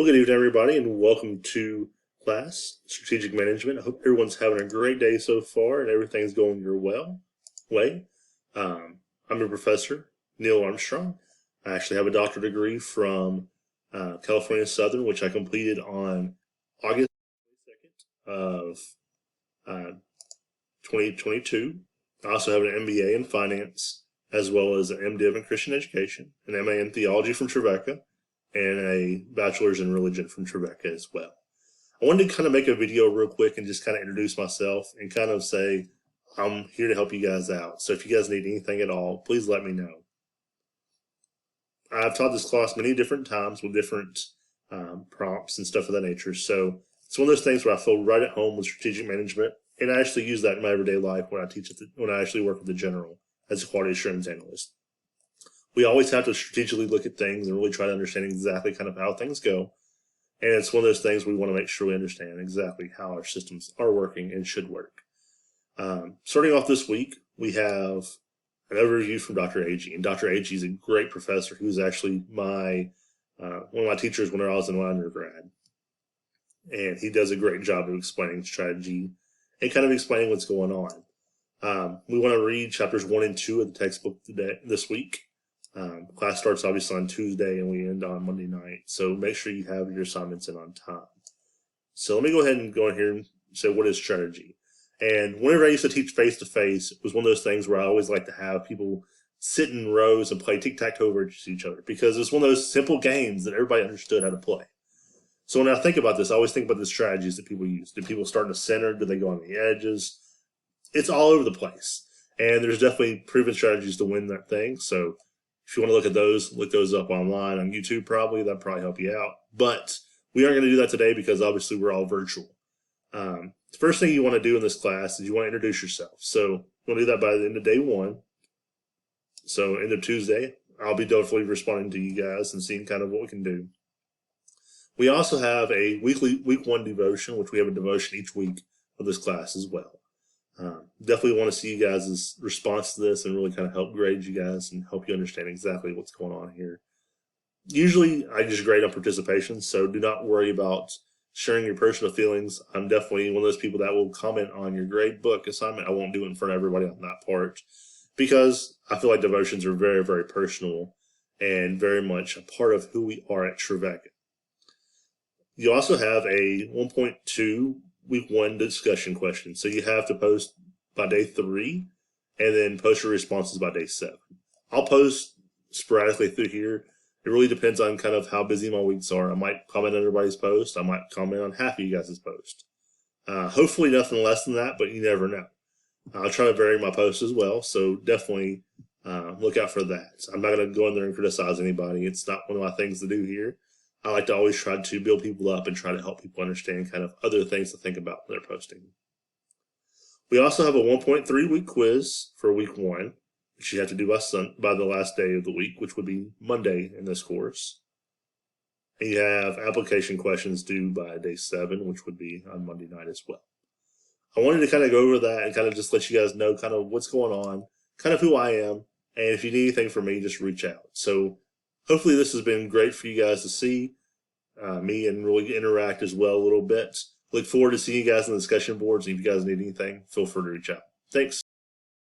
Well, good evening, everybody, and welcome to class, Strategic Management. I hope everyone's having a great day so far and everything's going your way. I'm your professor, Neil Armstrong. I actually have a doctorate degree from California Southern, which I completed on August 2nd of uh, 2022. I also have an MBA in finance, as well as an MDiv in Christian education, an MA in theology from Trevecca, and a bachelor's in religion from Trevecca as well. I wanted to kind of make a video real quick and just kind of introduce myself and kind of say I'm here to help you guys out. So if you guys need anything at all, please let me know. I've taught this class many different times with different prompts and stuff of that nature. So it's one of those things where I feel right at home with strategic management, and I actually use that in my everyday life when I teach when I actually work with the general as a quality assurance analyst. We always have to strategically look at things and really try to understand exactly kind of how things go. And it's one of those things we want to make sure we understand exactly how our systems are working and should work. Starting off this week, we have an overview from Dr. Agee. And Dr. Agee is a great professor who's actually one of my teachers when I was in my undergrad. And he does a great job of explaining strategy and kind of explaining what's going on. We want to read chapters 1 and 2 of the textbook this week. Class starts obviously on Tuesday and we end on Monday night. So make sure you have your assignments in on time. So let me go ahead and go in here and say, what is strategy? And whenever I used to teach face-to-face, it was one of those things where I always like to have people sit in rows and play tic-tac-toe versus each other because it's one of those simple games that everybody understood how to play. So when I think about this, I always think about the strategies that people use. Do people start in the center? Do they go on the edges? It's all over the place. And there's definitely proven strategies to win that thing. So if you want to look at those, look those up online on YouTube probably. That'd probably help you out. But we aren't going to do that today because obviously we're all virtual. The first thing you want to do in this class is you want to introduce yourself. So you want to do that by the end of day 1. So end of Tuesday, I'll be definitely responding to you guys and seeing kind of what we can do. We also have a week 1 devotion, which we have a devotion each week of this class as well. Definitely want to see you guys' response to this and really kind of help grade you guys and help you understand exactly what's going on here. Usually I just grade on participation, so do not worry about sharing your personal feelings. I'm definitely one of those people that will comment on your grade book assignment. I won't do it in front of everybody on that part because I feel like devotions are very, very personal and very much a part of who we are at Trevecca. You also have a 1.2 week 1 discussion question. So you have to post by day 3 and then post your responses by day 7. I'll post sporadically through here. It really depends on kind of how busy my weeks are. I might comment on everybody's post. I might comment on half of you guys' post. Hopefully nothing less than that, but you never know. I'll try to vary my posts as well. So definitely look out for that. I'm not going to go in there and criticize anybody. It's not one of my things to do here. I like to always try to build people up and try to help people understand kind of other things to think about when they're posting. We also have a 1.3 week quiz for week 1, which you have to do by the last day of the week, which would be Monday in this course. And you have application questions due by day 7, which would be on Monday night as well. I wanted to kind of go over that and kind of just let you guys know kind of what's going on, kind of who I am, and if you need anything from me, just reach out. So hopefully this has been great for you guys to see me and really interact as well a little bit. Look forward to seeing you guys on the discussion boards. And if you guys need anything, feel free to reach out. Thanks.